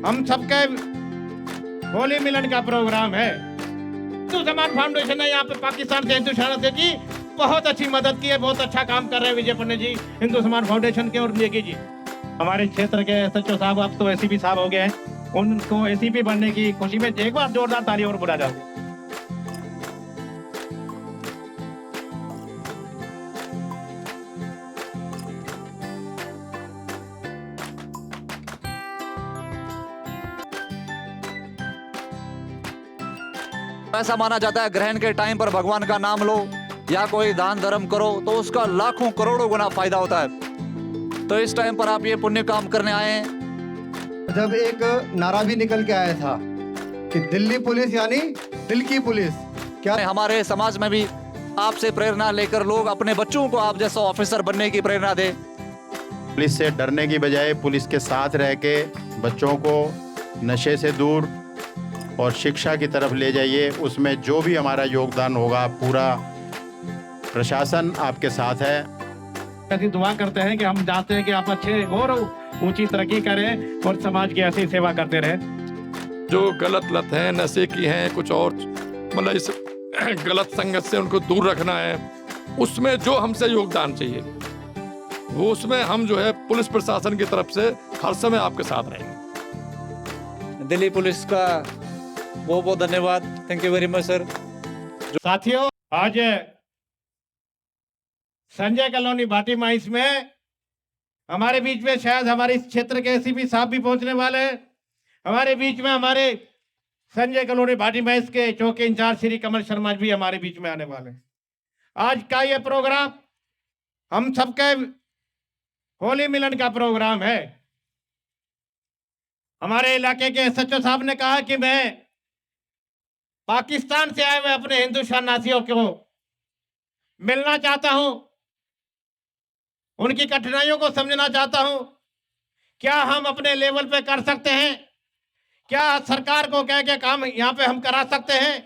हम सबके होली मिलन का प्रोग्राम है। हिंदू समाज फाउंडेशन ने यहाँ पे पाकिस्तान से हिंदू शरणार्थी की बहुत अच्छी मदद की है। बहुत अच्छा काम कर रहे हैं विजय पंडित जी हिंदू समाज फाउंडेशन के और नेगी जी। हमारे क्षेत्र के एसएचओ साहब अब तो एसीपी साहब हो गए हैं, उनको एसीपी बनने की खुशी में एक बार जोरदार ताली और बुला जाओ। ऐसा माना जाता है ग्रहण के टाइम पर भगवान का नाम लो या कोई दान धर्म करो तो उसका लाखों करोड़ों गुना फायदा होता है। तो इस टाइम पर आप ये पुण्य काम करने आए हैं। जब एक नारा भी निकल के आया था कि दिल्ली पुलिस यानी दिल की पुलिस, क्या हमारे समाज में भी आपसे प्रेरणा लेकर लोग अपने बच्चों को आप जैसा ऑफिसर बनने की प्रेरणा दे। पुलिस से डरने की बजाय पुलिस के साथ रह के बच्चों को नशे से दूर और शिक्षा की तरफ ले जाइए। उसमें जो भी हमारा योगदान होगा पूरा प्रशासन आपके साथ है। ऐसी दुआ करते हैं कि हम चाहते हैं कि आप अच्छे और ऊंची तरक्की करें और समाज की ऐसी सेवा करते रहें। जो गलत लत है, नशे की है, कुछ और मतलब इस गलत संगत से उनको दूर रखना है, उसमें जो हमसे योगदान चाहिए वो उसमें हम जो है पुलिस प्रशासन की तरफ से हर समय आपके साथ रहेंगे। दिल्ली पुलिस का बहुत बहुत धन्यवाद। Thank you very much sir. साथियों, आज संजय कॉलोनी भाटी माइंस में हमारे बीच में शायद हमारे इस क्षेत्र के एसीपी साहब भी पहुंचने वाले हैं। हमारे बीच में हमारे संजय कॉलोनी भाटी माइंस के चौकी इंचार्ज श्री कमल शर्मा भी हमारे बीच में आने वाले हैं। आज का ये प्रोग्राम हम सबके होली मिलन का प्रोग्राम है। हमारे इलाके के एसएचओ साहब ने कहा कि मैं पाकिस्तान से आए हुए अपने हिंदू शरणार्थियों को मिलना चाहता हूं, उनकी कठिनाइयों को समझना चाहता हूं। क्या हम अपने लेवल पे कर सकते हैं? क्या सरकार को कह के काम यहां पे हम करा सकते हैं?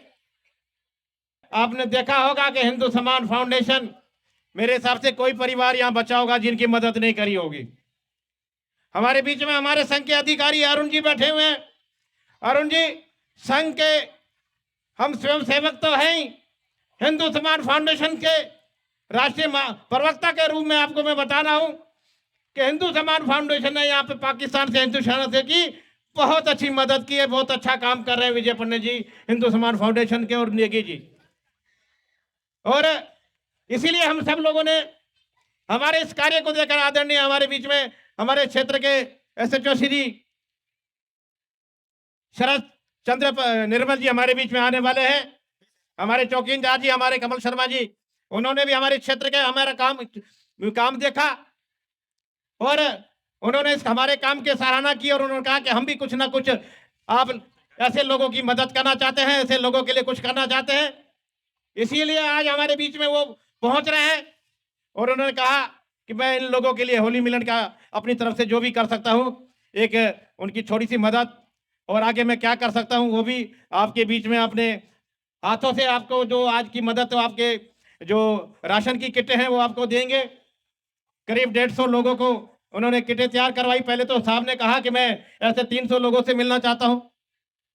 आपने देखा होगा कि हिंदू समाज फाउंडेशन, मेरे हिसाब से कोई परिवार यहां बचा होगा जिनकी मदद नहीं करी होगी। हमारे बीच में हमारे संघ के अधिकारी अरुण जी बैठे हुए हैं। अरुण जी, संघ के हम स्वयं सेवक तो हैं ही, हिंदू समाज फाउंडेशन के राष्ट्रीय प्रवक्ता के रूप में आपको मैं बता रहा हूं कि हिंदू समाज फाउंडेशन ने यहाँ पे पाकिस्तान से हिंदू शरणार्थी की बहुत अच्छी मदद की है। बहुत अच्छा काम कर रहे हैं विजय पंडित जी हिंदू समाज फाउंडेशन के और नेगी जी। और इसीलिए हम सब लोगों ने हमारे इस कार्य को देखकर आदरणीय हमारे बीच में हमारे क्षेत्र के एसएचओ श्री शरद चंद्र निर्मल जी हमारे बीच में आने वाले हैं। हमारे चौकी इंचार्ज जी हमारे कमल शर्मा जी, उन्होंने भी हमारे क्षेत्र के हमारा काम देखा और उन्होंने इस हमारे काम की सराहना की और उन्होंने कहा कि हम भी कुछ ना कुछ आप ऐसे लोगों की मदद करना चाहते हैं, ऐसे लोगों के लिए कुछ करना चाहते हैं। इसीलिए आज हमारे बीच में वो पहुंच रहे हैं और उन्होंने कहा कि मैं इन लोगों के लिए होली मिलन का अपनी तरफ से जो भी कर सकता हूं, एक उनकी छोटी सी मदद और आगे मैं क्या कर सकता हूं वो भी आपके बीच में अपने हाथों से आपको जो आज की मदद, तो आपके जो राशन की किटें हैं वो आपको देंगे। करीब 150 लोगों को उन्होंने किटें तैयार करवाई। पहले तो साहब ने कहा कि मैं ऐसे 300 लोगों से मिलना चाहता हूं,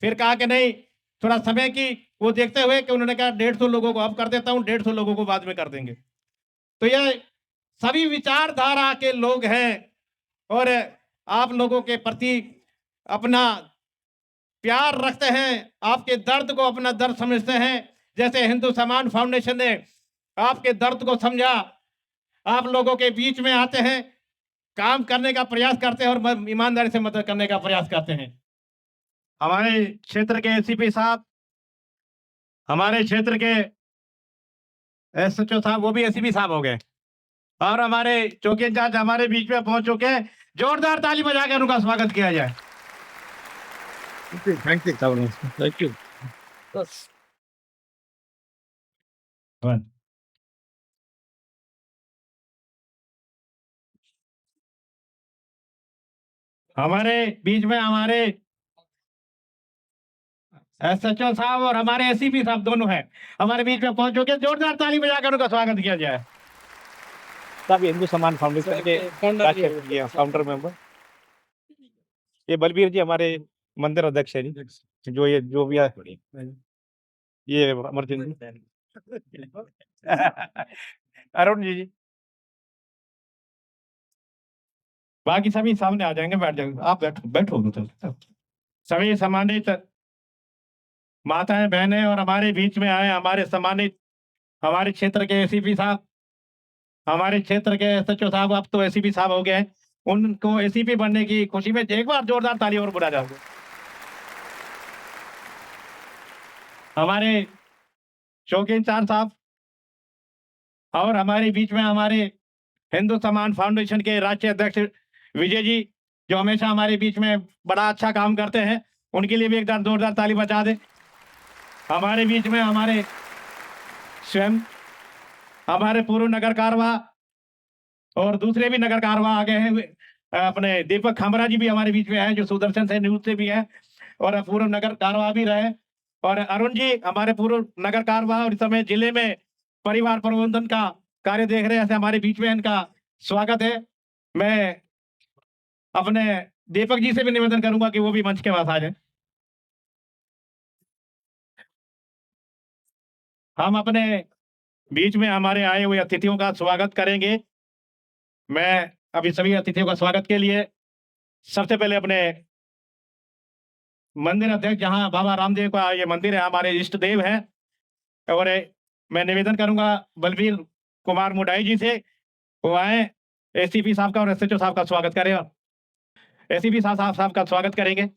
फिर कहा कि नहीं, थोड़ा समय की वो देखते हुए कि उन्होंने कहा 150 लोगों को अब कर देता हूं, 150 लोगों को बाद में कर देंगे। तो ये सभी विचारधारा के लोग हैं और आप लोगों के प्रति अपना प्यार रखते हैं, आपके दर्द को अपना दर्द समझते हैं। जैसे हिंदू समाज फाउंडेशन ने आपके दर्द को समझा, आप लोगों के बीच में आते हैं, काम करने का प्रयास करते हैं और ईमानदारी से मदद करने का प्रयास करते हैं। हमारे क्षेत्र के एसीपी साहब, हमारे क्षेत्र के एसएचओ साहब, वो भी एसीपी साहब हो गए और हमारे चौकी इंचार्ज हमारे बीच में पहुंच चुके हैं। जोरदार ताली बजाकर उनका स्वागत किया जाए। Thank you. हमारे बीच में हमारे एसएचओ साहब और हमारे एसीपी साहब दोनों हैं, हमारे बीच में पहुंच चुके हैं। जोरदार ताली बजाकर उनका स्वागत किया जाए। सभी हिंदू समाज फाउंडेशन के काउंटर मेंबर, ये बलबीर जी हमारे मंदिर अध्यक्ष है जी, जो भी है ये अमरचंद जी अरुण जी बाकी सभी सामने आ जाएंगे, बैठ जाएंगे। आप बैठो बैठो उधर। सभी सम्मानित माताएं बहनें और हमारे बीच में आए हमारे सम्मानित हमारे क्षेत्र के एसीपी साहब, हमारे क्षेत्र के एसएचओ साहब, अब तो एसीपी साहब हो गए हैं, उनको एसीपी बनने की खुशी में एक बार जोरदार ताली और बुला जाओगे। हमारे चौकी इंचार्ज साहब और हमारे बीच में हमारे हिंदू सम्मान फाउंडेशन के राष्ट्रीय अध्यक्ष विजय जी, जो हमेशा हमारे बीच में बड़ा अच्छा काम करते हैं, उनके लिए भी एक बार जोरदार ताली बजा दे। हमारे बीच में हमारे स्वयं हमारे पूर्व नगर कारवा और दूसरे भी नगर कारवा आ गए हैं, अपने दीपक खामरा जी भी हमारे बीच में हैं, जो सुदर्शन से न्यूज से भी है और पूर्व नगर कारवा भी रहे, और अरुण जी हमारे पूर्व नगर कारवा और इस समय जिले में परिवार प्रबंधन का कार्य देख रहे हैं, ऐसे हमारे बीच में इनका स्वागत है। मैं अपने दीपक जी से भी निवेदन करूंगा कि वो भी मंच के पास आ जाए। हम अपने बीच में हमारे आए हुए अतिथियों का स्वागत करेंगे। मैं अभी सभी अतिथियों का स्वागत के लिए सबसे पहले अपने मंदिर अध्यक्ष, जहां बाबा रामदेव का ये मंदिर है, हमारे इष्ट देव है, और मैं निवेदन करूंगा बलबीर कुमार मुडाई जी से, वो आए, एसीपी साहब का और एसएचओ साहब का स्वागत करें। एसीपी साहब का स्वागत करेंगे।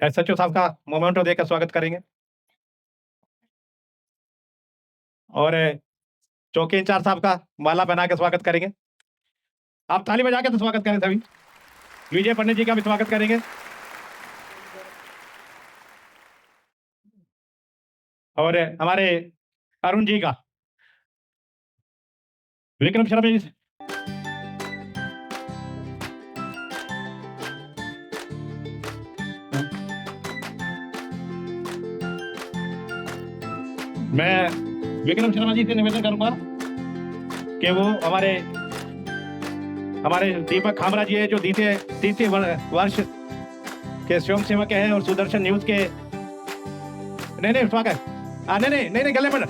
एसएचओ साहब का मोमेंटो देकर स्वागत करेंगे, और चौकी इंचार्ज साहब का माला पहना के स्वागत करेंगे। आप ताली बजा के तो स्वागत करें सभी। विजय पंडित जी का भी स्वागत करेंगे, और हमारे अरुण जी का, विक्रम शर्मा जी से, मैं विक्रम शर्मा जी से निवेदन करूंगा कि वो हमारे दीपक खामरा जी है, जो तीसरे वर्ष के स्वयं सेवक हैं और सुदर्शन न्यूज के नहीं स्वागत नहीं गले में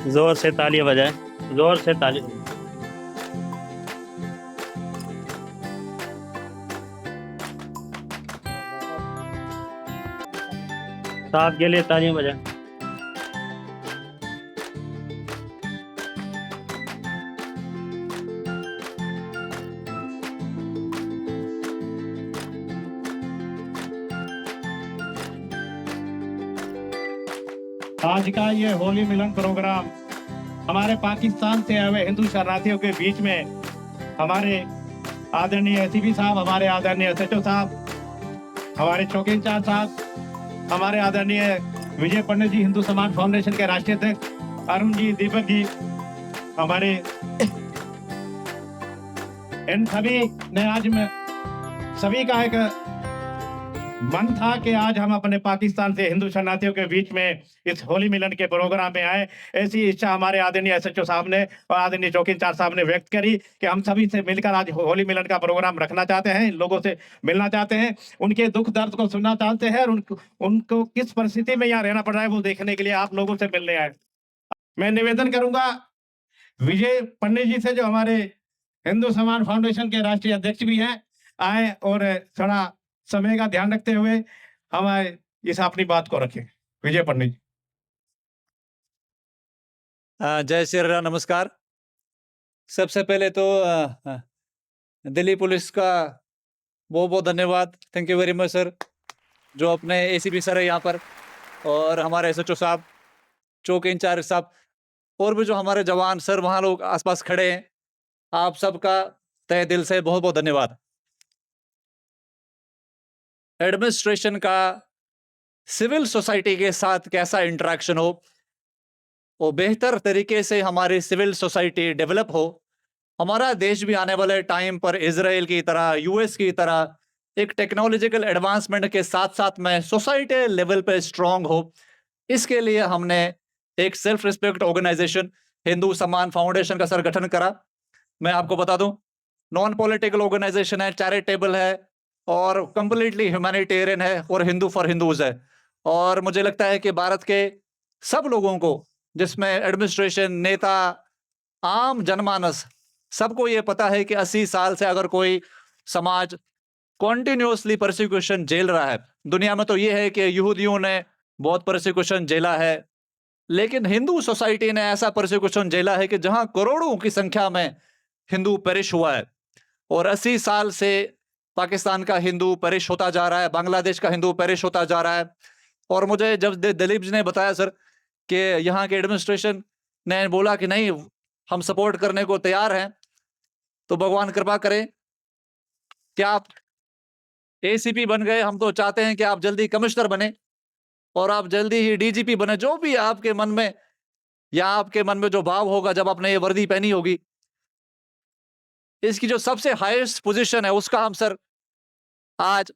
जोर से तालियां बजाएं, जोर से ताली। साहब के लिए तालियां बजाएं। आज का ये होली मिलन प्रोग्राम हमारे पाकिस्तान से आए हुए हिंदू शरणार्थियों के बीच में हमारे आदरणीय एसीपी साहब, हमारे आदरणीय एसएचओ साहब, हमारे चौकी इंचार्ज साहब, हमारे आदरणीय विजय पंडित जी, हिंदू समाज फाउंडेशन के राष्ट्रीय अध्यक्ष, अरुण जी, दीपक जी, हमारे इन सभी ने आज में सभी का एक मन था कि आज हम अपने पाकिस्तान से हिंदू शरणार्थियों के बीच में इस होली मिलन के प्रोग्राम में आए। ऐसी इच्छा हमारे आदरणीय एसएचओ साहब ने और आदरणीय चौकी इंचार्ज साहब ने व्यक्त करी कि हम सभी से मिलकर आज होली मिलन का प्रोग्राम रखना चाहते हैं, लोगों से मिलना चाहते हैं, उनके दुख दर्द को सुनना चाहते हैं, और उनको किस परिस्थिति में यहाँ रहना पड़ रहा है वो देखने के लिए आप लोगों से मिलने आए। मैं निवेदन करूंगा विजय पंडित जी से, जो हमारे हिंदू समाज फाउंडेशन के राष्ट्रीय अध्यक्ष भी हैं, आए और थोड़ा समय का ध्यान रखते हुए हमारे इस अपनी बात को रखें। विजय पंडित जी। जय श्री राम, नमस्कार। सबसे पहले तो दिल्ली पुलिस का बहुत बहुत धन्यवाद, thank you very much sir, जो अपने एसीपी सर है यहाँ पर, और हमारे एसएचओ साहब, चौकी इंचार्ज साहब, और भी जो हमारे जवान सर वहाँ लोग आसपास खड़े हैं, आप सबका तहे दिल से बहुत बहुत धन्यवाद। एडमिनिस्ट्रेशन का सिविल सोसाइटी के साथ कैसा इंटरेक्शन हो, वो बेहतर तरीके से हमारी सिविल सोसाइटी डेवलप हो, हमारा देश भी आने वाले टाइम पर इजराइल की तरह, यूएस की तरह एक टेक्नोलॉजिकल एडवांसमेंट के साथ साथ में सोसाइटी लेवल पे स्ट्रांग हो, इसके लिए हमने एक सेल्फ रिस्पेक्ट ऑर्गेनाइजेशन हिंदू सम्मान फाउंडेशन का सर गठन करा। मैं आपको बता दूं, नॉन पॉलिटिकल ऑर्गेनाइजेशन है, चैरिटेबल है और कंप्लीटली ह्यूमैनिटेरियन है और हिंदू फॉर हिंदूज है। और मुझे लगता है कि भारत के सब लोगों को, जिसमें एडमिनिस्ट्रेशन, नेता, आम जनमानस, सबको ये पता है कि 80 साल से अगर कोई समाज कॉन्टिन्यूसली परसिक्यूशन झेल रहा है, दुनिया में तो ये है कि यहूदियों ने बहुत परसिक्यूशन झेला है, लेकिन हिंदू सोसाइटी ने ऐसा परसिक्यूशन झेला है कि जहां करोड़ों की संख्या में हिंदू पेरिश हुआ है। और 80 साल से पाकिस्तान का हिंदू पेरिश होता जा रहा है, बांग्लादेश का हिंदू पेरिश होता जा रहा है। और मुझे जब दिलीप जी ने बताया सर कि यहाँ के एडमिनिस्ट्रेशन ने बोला कि नहीं, हम सपोर्ट करने को तैयार हैं, तो भगवान कृपा करें कि आप एसीपी बन गए। हम तो चाहते हैं कि आप जल्दी कमिश्नर बने और आप जल्दी ही डीजीपी बने। जो भी आपके मन में या आपके मन में जो भाव होगा जब आपने ये वर्दी पहनी होगी, इसकी जो सबसे हाईएस्ट पोजीशन है उसका हम सर आज,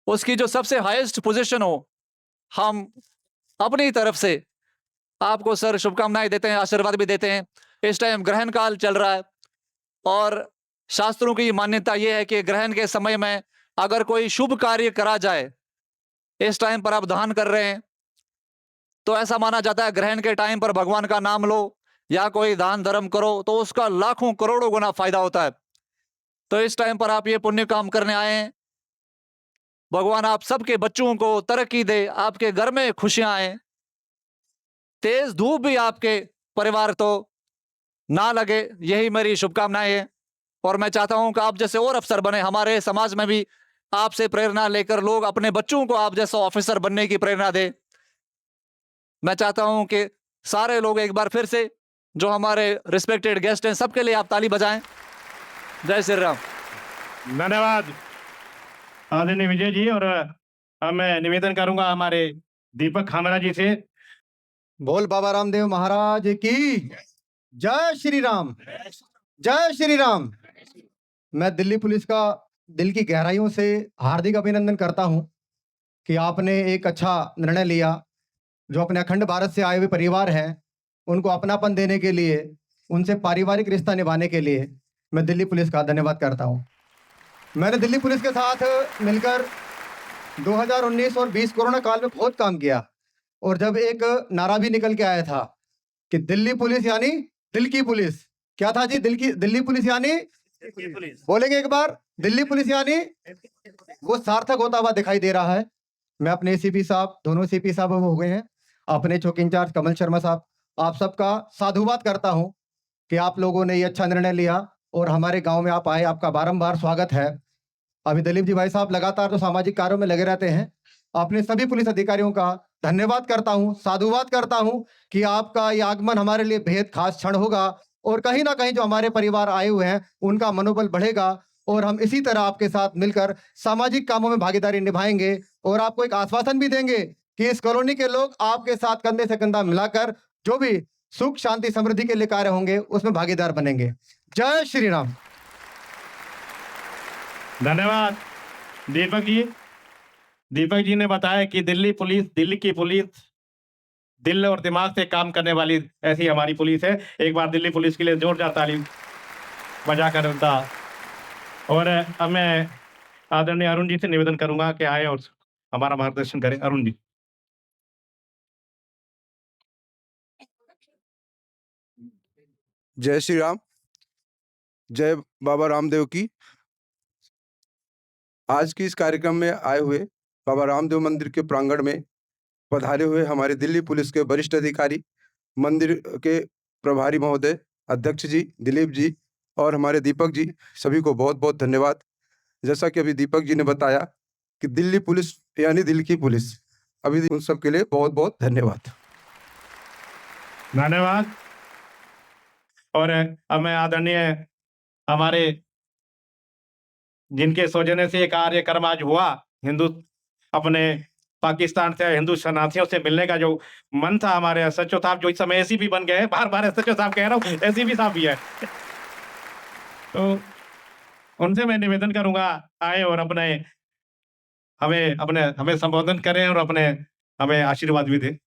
उसकी जो सबसे हाईएस्ट पोजीशन हो, हम अपनी तरफ से आपको सर शुभकामनाएं देते हैं, आशीर्वाद भी देते हैं। इस टाइम ग्रहण काल चल रहा है और शास्त्रों की मान्यता यह है कि ग्रहण के समय में अगर कोई शुभ कार्य करा जाए, इस टाइम पर आप दान कर रहे हैं, तो ऐसा माना जाता है ग्रहण के टाइम पर भगवान का नाम लो या कोई दान धर्म करो तो उसका लाखों करोड़ों गुना फायदा होता है। तो इस टाइम पर आप ये पुण्य काम करने आए हैं। भगवान आप सबके बच्चों को तरक्की दे, आपके घर में खुशियां आए, तेज धूप भी आपके परिवार तो ना लगे, यही मेरी शुभकामनाएं है। और मैं चाहता हूं कि आप जैसे और अफसर बने, हमारे समाज में भी आपसे प्रेरणा लेकर लोग अपने बच्चों को आप जैसा ऑफिसर बनने की प्रेरणा दे। मैं चाहता हूं कि सारे लोग एक बार फिर से, जो हमारे रिस्पेक्टेड गेस्ट हैं, सबके लिए आप ताली बजाएं। जय श्री राम। धन्यवाद आदरणीय विजय जी। और अब मैं निवेदन करूंगा हमारे दीपक खामरा जी से। बोल बाबा रामदेव महाराज की जय श्री राम, जय श्री राम। मैं दिल्ली पुलिस का दिल की गहराइयों से हार्दिक अभिनंदन करता हूं कि आपने एक अच्छा निर्णय लिया। जो अपने अखंड भारत से आए हुए परिवार हैं, उनको अपनापन देने के लिए, उनसे पारिवारिक रिश्ता निभाने के लिए मैं दिल्ली पुलिस का धन्यवाद करता हूं। मैंने दिल्ली पुलिस के साथ मिलकर 2019 और 20 कोरोना काल में बहुत काम किया और जब एक नारा भी निकल के आया था कि दिल्ली पुलिस यानी दिल की पुलिस। क्या था जी? दिल्ली पुलिस यानी बोलेंगे एक बार, दिल्ली पुलिस यानी वो सार्थक होता हुआ दिखाई दे रहा है। मैं अपने सीपी साहब, दोनों सीपी साहब हो गए हैं, अपने चौकी इंचार्ज कमल शर्मा साहब, आप सबका साधुवाद करता हूं कि आप लोगों ने ये अच्छा निर्णय लिया और हमारे गांव में आप आए, आपका बारंबार स्वागत है। अभी दिलीप जी भाई साहब लगातार तो सामाजिक कार्यों में लगे रहते हैं। अपने सभी पुलिस अधिकारियों का धन्यवाद करता हूं, साधुवाद करता हूं कि आपका ये आगमन हमारे लिए बेहद खास क्षण होगा और कहीं ना कहीं जो हमारे परिवार आए हुए हैं उनका मनोबल बढ़ेगा और हम इसी तरह आपके साथ मिलकर सामाजिक कामों में भागीदारी निभाएंगे और आपको एक आश्वासन भी देंगे कि इस कॉलोनी के लोग आपके साथ कंधे से कंधा मिलाकर जो भी सुख शांति समृद्धि के लिए कार्य होंगे उसमें भागीदार बनेंगे। जय श्री राम। धन्यवाद दीपक जी। दीपक जी ने बताया कि दिल्ली पुलिस, दिल्ली की पुलिस दिल और दिमाग से काम करने वाली ऐसी हमारी पुलिस है। एक बार दिल्ली पुलिस के लिए जोरदार ताली बजाकर उनका। और अब मैं आदरणीय अरुण जी से निवेदन करूंगा कि आए और हमारा मार्गदर्शन करें। अरुण जी। जय श्री राम, जय बाबा रामदेव की। आज की इस कार्यक्रम में आए हुए बाबा रामदेव मंदिर के प्रांगण में पधारे हुए हमारे दिल्ली पुलिस के वरिष्ठ अधिकारी, मंदिर के प्रभारी महोदय, अध्यक्ष जी, दिलीप जी और हमारे दीपक जी, सभी को बहुत बहुत धन्यवाद। जैसा कि अभी दीपक जी ने बताया कि दिल्ली पुलिस यानी दिल की पुलिस, अभी उन सब के लिए बहुत बहुत धन्यवाद। धन्यवाद। और अब मैं आदरणीय हमारे जिनके सौजन्य से ये कार्यक्रम आज हुआ, हिंदू अपने पाकिस्तान से हिंदू शरणार्थियों से मिलने का जो मन था, हमारे एसएचओ साहब जो इस समय एसीपी बन गए हैं, बार बार एसएचओ साहब कह रहा हूँ, एसीपी साहब भी है, तो उनसे मैं निवेदन करूंगा आए और हमें संबोधन करें और अपने हमें आशीर्वाद भी दें।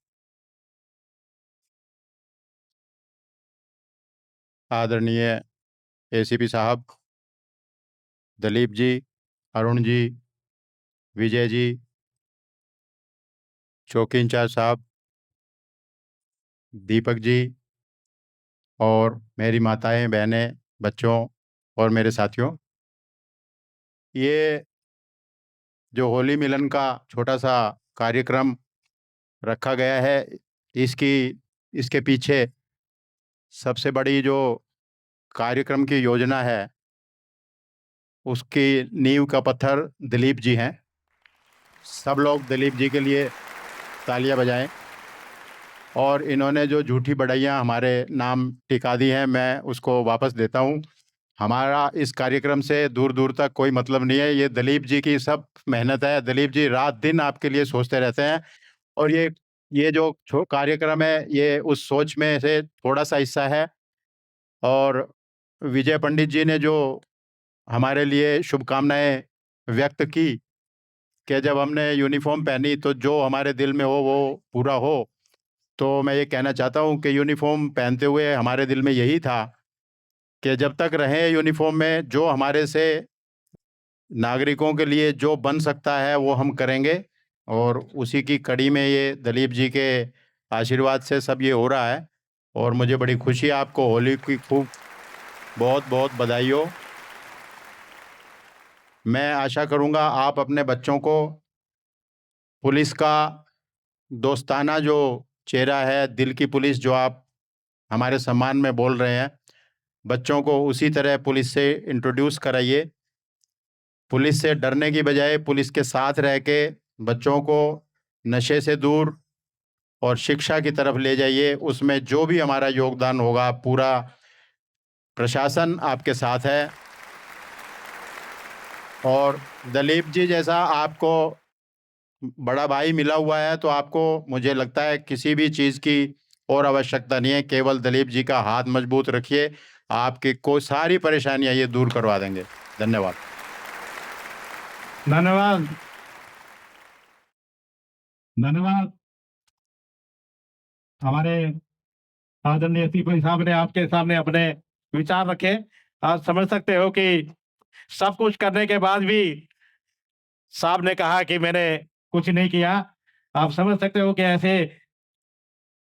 आदरणीय एसीपी साहब, दिलीप जी, अरुण जी, विजय जी, चौकी इंचार्ज साहब, दीपक जी और मेरी माताएं, बहनें, बच्चों और मेरे साथियों, ये जो होली मिलन का छोटा सा कार्यक्रम रखा गया है, इसके पीछे सबसे बड़ी जो कार्यक्रम की योजना है, उसकी नींव का पत्थर दिलीप जी हैं। सब लोग दिलीप जी के लिए तालियां बजाएं। और इन्होंने जो झूठी बढ़ाइयाँ हमारे नाम टिका दी हैं, मैं उसको वापस देता हूँ। हमारा इस कार्यक्रम से दूर दूर तक कोई मतलब नहीं है, ये दिलीप जी की सब मेहनत है। दिलीप जी रात दिन आपके लिए सोचते रहते हैं और ये जो कार्यक्रम है, ये उस सोच में से थोड़ा सा हिस्सा है। और विजय पंडित जी ने जो हमारे लिए शुभकामनाएं व्यक्त की कि जब हमने यूनिफॉर्म पहनी तो जो हमारे दिल में हो वो पूरा हो, तो मैं ये कहना चाहता हूँ कि यूनिफॉर्म पहनते हुए हमारे दिल में यही था कि जब तक रहें यूनिफॉर्म में, जो हमारे से नागरिकों के लिए जो बन सकता है वो हम करेंगे। और उसी की कड़ी में ये दिलीप जी के आशीर्वाद से सब ये हो रहा है। और मुझे बड़ी खुशी है। आपको होली की खूब बहुत बहुत बधाई हो। मैं आशा करूँगा आप अपने बच्चों को पुलिस का दोस्ताना जो चेहरा है, दिल की पुलिस जो आप हमारे सम्मान में बोल रहे हैं, बच्चों को उसी तरह पुलिस से इंट्रोड्यूस कराइए। पुलिस से डरने की बजाय पुलिस के साथ रह के बच्चों को नशे से दूर और शिक्षा की तरफ ले जाइए। उसमें जो भी हमारा योगदान होगा, पूरा प्रशासन आपके साथ है। और दिलीप जी जैसा आपको बड़ा भाई मिला हुआ है, तो आपको, मुझे लगता है, किसी भी चीज़ की और आवश्यकता नहीं है। केवल दिलीप जी का हाथ मजबूत रखिए, आपकी को सारी परेशानियां ये दूर करवा देंगे। धन्यवाद। धन्यवाद। धन्यवाद। हमारे आदरणीय एसीपी साहब ने आपके सामने अपने विचार रखे। आप समझ सकते हो कि सब कुछ करने के बाद भी साहब ने कहा कि मैंने कुछ नहीं किया। आप समझ सकते हो कि ऐसे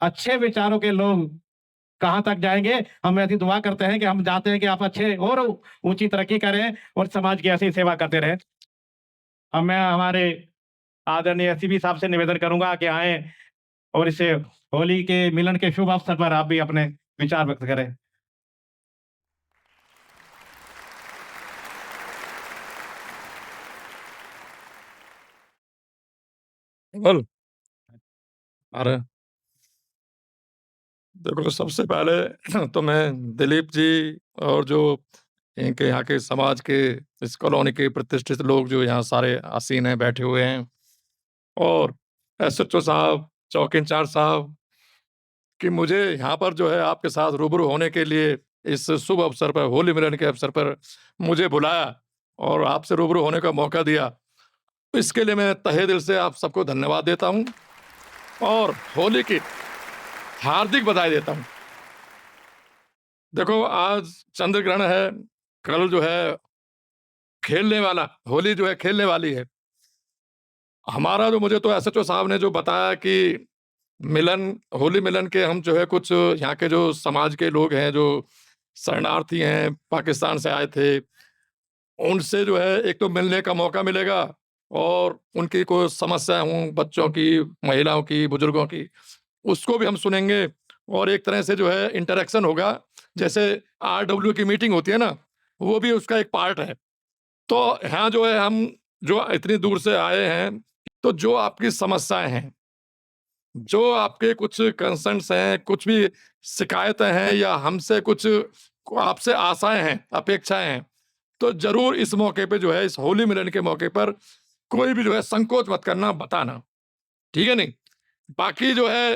अच्छे विचारों के लोग कहाँ तक जाएंगे। हम ऐसी दुआ करते हैं कि हम चाहते हैं कि आप अच्छे और ऊंची तरक्की करें और समाज की ऐसी सेवा करते रहें। अब मैं हमारे आदरणीय एसीपी साहब से निवेदन करूंगा कि आए और इसे होली के मिलन के शुभ अवसर पर आप भी अपने विचार व्यक्त करें। बोल। अरे देखो, सबसे पहले तो मैं दिलीप जी और जो इनके यहाँ के समाज के, इस कॉलोनी के प्रतिष्ठित लोग जो यहाँ सारे आसीन हैं, बैठे हुए हैं, और एसएचओ साहब, चौकी इंचार्ज साहब, कि मुझे यहाँ पर जो है आपके साथ रूबरू होने के लिए इस शुभ अवसर पर, होली मिलन के अवसर पर मुझे बुलाया और आपसे रूबरू होने का मौका दिया। तो इसके लिए मैं तहे दिल से आप सबको धन्यवाद देता हूँ और होली की हार्दिक बधाई देता हूँ। देखो, आज चंद्र ग्रहण है, कल जो है खेलने वाला होली जो है खेलने वाली है। हमारा जो, मुझे तो एसएचओ साहब ने जो बताया कि मिलन, होली मिलन के हम जो है कुछ यहाँ के जो समाज के लोग हैं, जो शरणार्थी हैं, पाकिस्तान से आए थे, उनसे जो है एक तो मिलने का मौका मिलेगा और उनकी कोई समस्या हों, बच्चों की, महिलाओं की, बुजुर्गों की, उसको भी हम सुनेंगे और एक तरह से जो है इंटरेक्शन होगा। जैसे आरडब्ल्यू की मीटिंग होती है ना, वो भी उसका एक पार्ट है। तो यहाँ जो है हम जो इतनी दूर से आए हैं, तो जो आपकी समस्याएं हैं, जो आपके कुछ कंसर्न्स हैं, कुछ भी शिकायतें हैं या हमसे कुछ आपसे आशाएं हैं, अपेक्षाएं हैं, तो जरूर इस मौके पे जो है, इस होली मिलन के मौके पर कोई भी जो है संकोच मत करना, बताना, ठीक है नहीं। बाकी जो है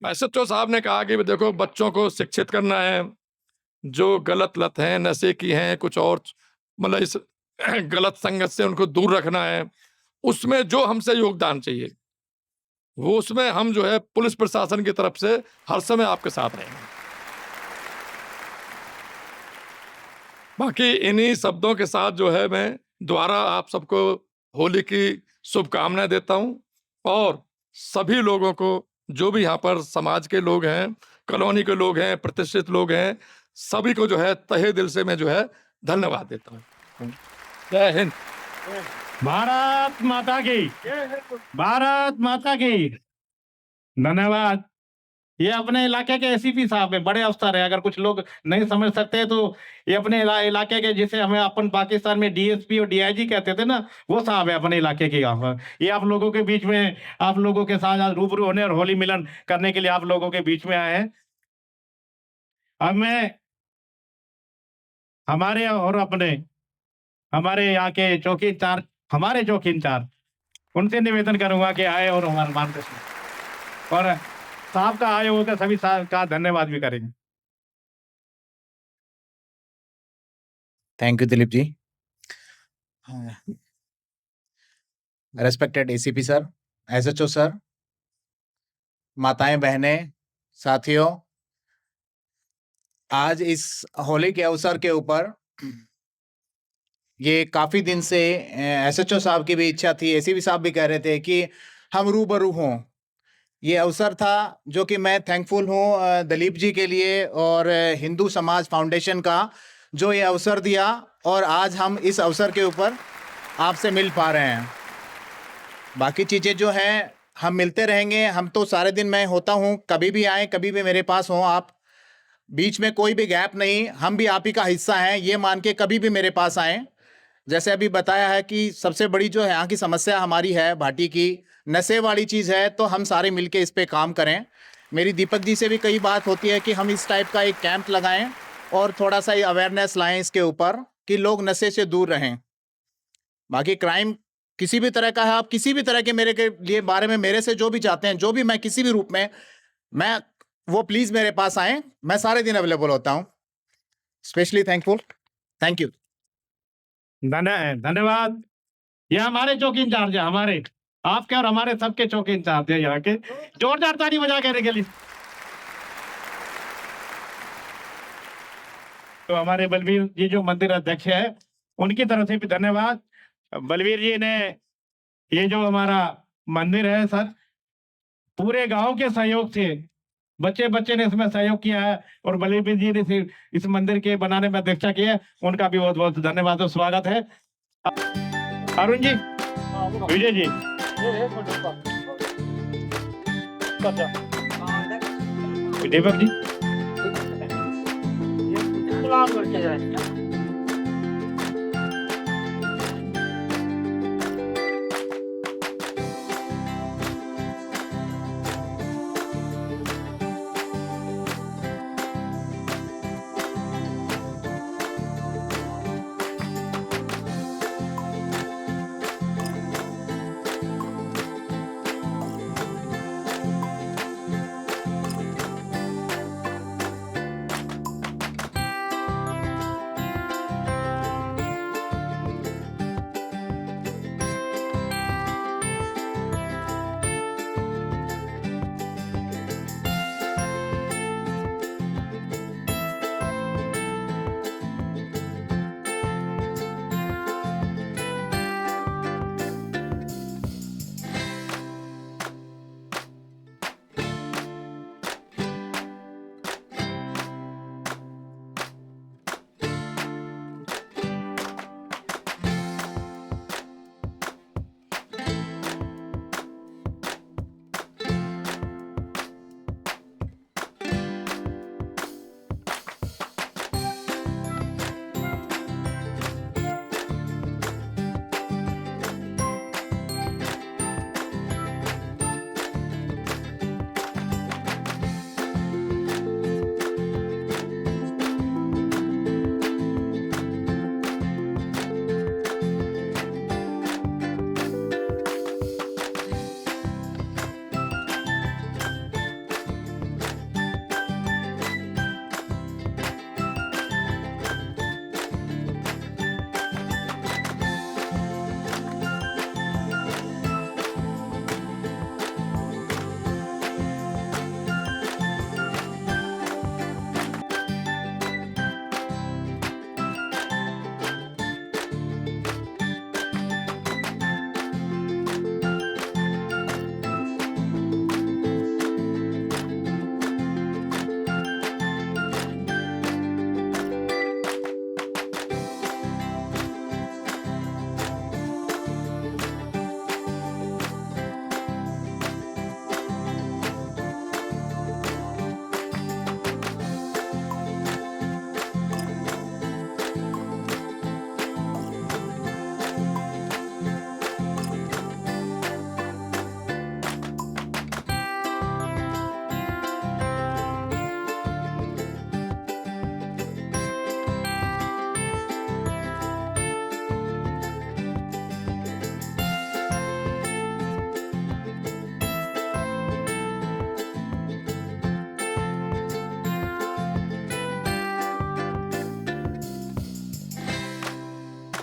एसएचओ साहब ने कहा कि देखो, बच्चों को शिक्षित करना है, जो गलत लत हैं, नशे की हैं, कुछ और, मतलब इस गलत संगत से उनको दूर रखना है। उसमें जो हमसे योगदान चाहिए वो उसमें हम जो है पुलिस प्रशासन की तरफ से हर समय आपके साथ रहेंगे। बाकी इन्हीं शब्दों के साथ जो है मैं दोबारा आप सबको होली की शुभकामनाएं देता हूं और सभी लोगों को, जो भी यहाँ पर समाज के लोग हैं, कॉलोनी के लोग हैं, प्रतिष्ठित लोग हैं, सभी को जो है तहे दिल से मैं जो है धन्यवाद देता हूँ। जय हिंद। भारत माता की, भारत माता की। धन्यवाद। ये अपने इलाके के एसीपी साहब है, बड़े अफसर है। अगर कुछ लोग नहीं समझ सकते तो ये अपने इलाके के, जिसे हमें अपन पाकिस्तान में डीएसपी और डीआईजी कहते थे ना, वो साहब है अपने इलाके के। यहाँ ये आप लोगों के बीच में, आप लोगों के साथ आज रूबरू होने और होली मिलन करने के लिए आप लोगों के बीच में आए हैं। अब मैं हमारे और अपने हमारे यहाँ के चौकी इंचार्ज, हमारे चौकी इंचार्ज, उनसे निवेदन करूंगा कि आए और हमारा मार्गदर्शन, और साहब का आए होकर सभी साहब का धन्यवाद भी करेंगे। Thank you Dilip ji. Respected ACP sir, SHO sir, माताएं बहनें, साथियों, आज इस होली के अवसर के ऊपर ये काफी दिन से एसएचओ साहब की भी इच्छा थी, एसीपी साहब भी कह रहे थे कि हम रूबरू हों। ये अवसर था जो कि मैं थैंकफुल हूँ दिलीप जी के लिए और हिंदू समाज फाउंडेशन का, जो ये अवसर दिया, और आज हम इस अवसर के ऊपर आपसे मिल पा रहे हैं। बाकी चीज़ें जो हैं हम मिलते रहेंगे। हम तो सारे दिन मैं होता हूँ, कभी भी आए, कभी भी मेरे पास हों आप, बीच में कोई भी गैप नहीं। हम भी आप ही का हिस्सा हैं, ये मान के कभी भी मेरे पास आएँ। जैसे अभी बताया है कि सबसे बड़ी जो है यहाँ की समस्या हमारी है भाटी की, नशे वाली चीज़ है, तो हम सारे मिलके इस पे काम करें। मेरी दीपक जी से भी कई बात होती है कि हम इस टाइप का एक कैंप लगाएं और थोड़ा सा अवेयरनेस लाएं इसके ऊपर कि लोग नशे से दूर रहें। बाकी क्राइम किसी भी तरह का है, आप किसी भी तरह के मेरे के लिए बारे में मेरे से जो भी चाहते हैं, जो भी मैं किसी भी रूप में, मैं वो प्लीज़ मेरे पास आएँ, मैं सारे दिन अवेलेबल होता हूँ। Specially thankful, thank you. धन्यवाद। ये हमारे चौकी इंचार्ज है, हमारे आपके और हमारे सबके चौकी इंचार्ज है यहाँ के। जोरदार ताली बजा के लिए। तो हमारे बलवीर जी जो मंदिर अध्यक्ष है, उनकी तरफ से भी धन्यवाद। बलवीर जी ने ये जो हमारा मंदिर है सर, पूरे गांव के सहयोग से, बच्चे ने इसमें सहयोग किया है, और बलवीर जी ने इस मंदिर के बनाने में अध्यक्षता की है, उनका भी बहुत बहुत धन्यवाद और स्वागत है। अरुण जी, विजय जी, दीपक जी,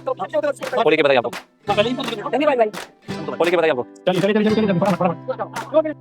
खोल के बताइए आपको, खोल के बताइए आपको। चलिए चलिए चलिए चलिए फटाफट।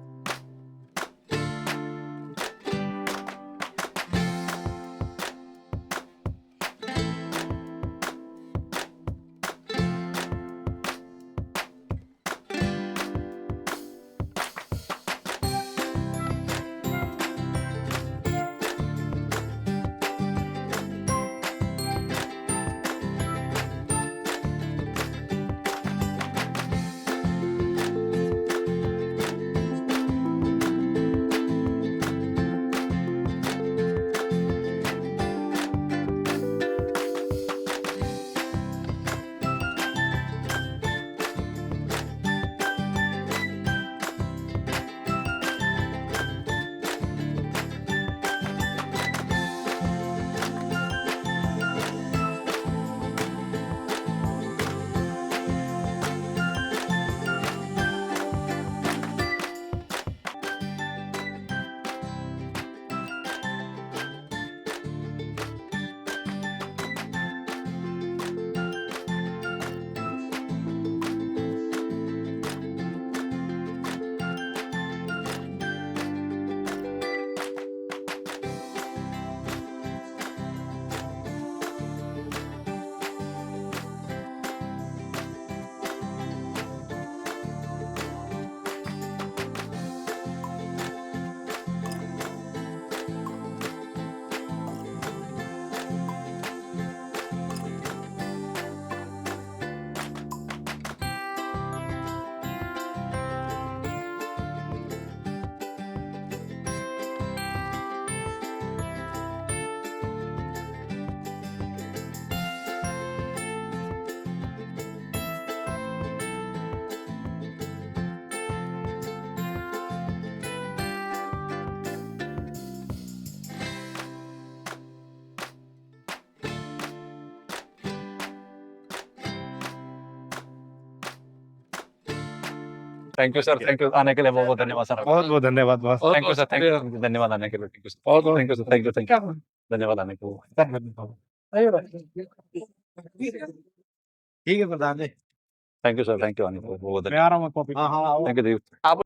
Thank you sir, thank you आने के लिए बहुत बहुत धन्यवाद सर। बहुत बहुत धन्यवाद boss. Thank you sir, thank you, धन्यवाद आने के लिए, thank you sir, thank you sir, thank you, thank you, धन्यवाद आने के लिए। ठीक है प्रधान ji, thank you sir, thank you आने के लिए बहुत बहुत मैं आ रहा हूँ कॉपी। धन्यवाद, थैंक यू। आप